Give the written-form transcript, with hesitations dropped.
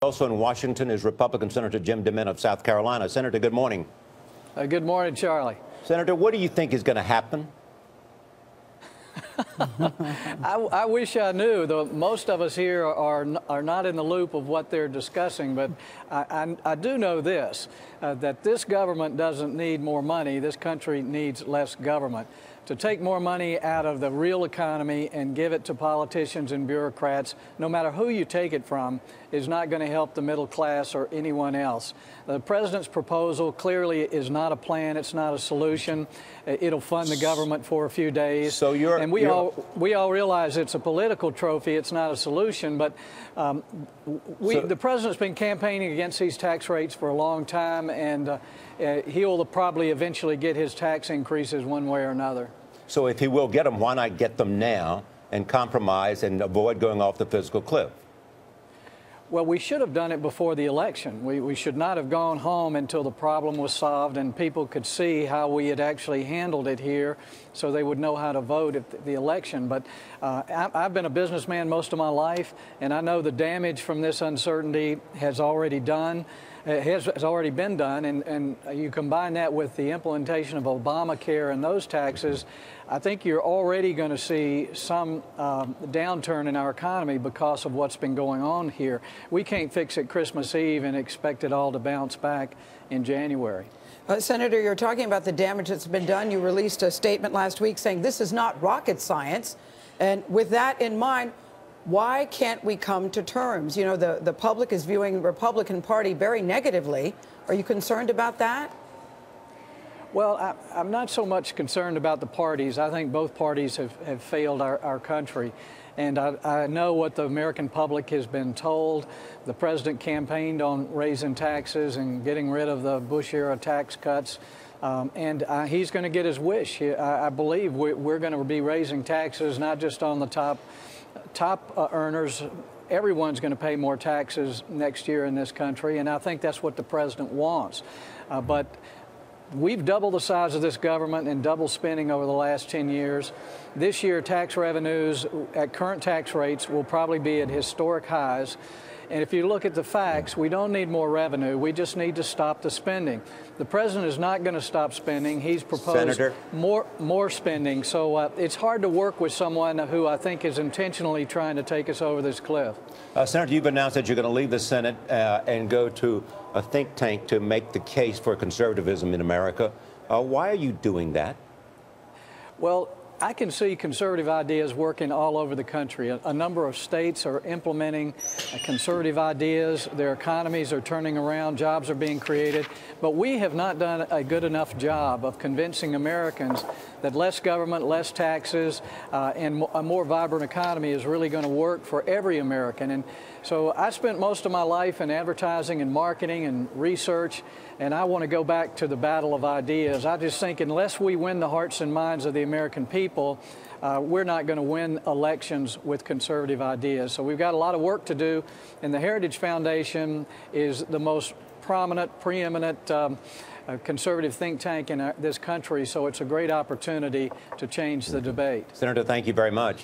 Also in Washington is Republican Senator Jim DeMint of South Carolina. Senator, good morning. Good morning, Charlie. Senator, what do you think is going to happen? I wish I knew. Though most of us here are not in the loop of what they're discussing, but I do know this, that this government doesn't need more money. This country needs less government. To take more money out of the real economy and give it to politicians and bureaucrats, no matter who you take it from, is not going to help the middle class or anyone else. The president's proposal clearly is not a plan. It's not a solution. It'll fund the government for a few days. So we all realize it's a political trophy. It's not a solution. But the president's been campaigning against these tax rates for a long time, and he'll probably eventually get his tax increases one way or another. So if he will get them, why not get them now and compromise and avoid going off the fiscal cliff? Well, we should have done it before the election. We should not have gone home until the problem was solved and people could see how we had actually handled it here so they would know how to vote at the election. But I've been a businessman most of my life, and I know the damage from this uncertainty has already done. Has already been done, and you combine that with the implementation of Obamacare and those taxes, I think you're already going to see some downturn in our economy because of what's been going on here. We can't fix it Christmas Eve and expect it all to bounce back in January. Senator, you're talking about the damage that's been done. You released a statement last week saying this is not rocket science. And with that in mind, why can't we come to terms? You know, the public is viewing the Republican Party very negatively. Are you concerned about that? Well, I'm not so much concerned about the parties. I think both parties have failed our country. And I know what the American public has been told. The president campaigned on raising taxes and getting rid of the Bush-era tax cuts. And he's going to get his wish. I believe we're going to be raising taxes, not just on the top earners. Everyone's going to pay more taxes next year in this country, and I think that's what the president wants. But we've doubled the size of this government and double spending over the last 10 years. This year, tax revenues at current tax rates will probably be at historic highs. And if you look at the facts, we don't need more revenue. We just need to stop the spending. The president is not going to stop spending. He's proposed more spending. So it's hard to work with someone who I think is intentionally trying to take us over this cliff. Senator, you've announced that you're going to leave the Senate and go to a think tank to make the case for conservatism in America. Why are you doing that? Well, I can see conservative ideas working all over the country. A number of states are implementing conservative ideas. Their economies are turning around. Jobs are being created. But we have not done a good enough job of convincing Americans that less government, less taxes, and a more vibrant economy is really going to work for every American. And so I spent most of my life in advertising and marketing and research, and I want to go back to the battle of ideas. I just think unless we win the hearts and minds of the American people, we're not going to win elections with conservative ideas. So we've got a lot of work to do, and the Heritage Foundation is the most prominent, preeminent conservative think tank in this country, so it's a great opportunity to change the debate. Senator, thank you very much.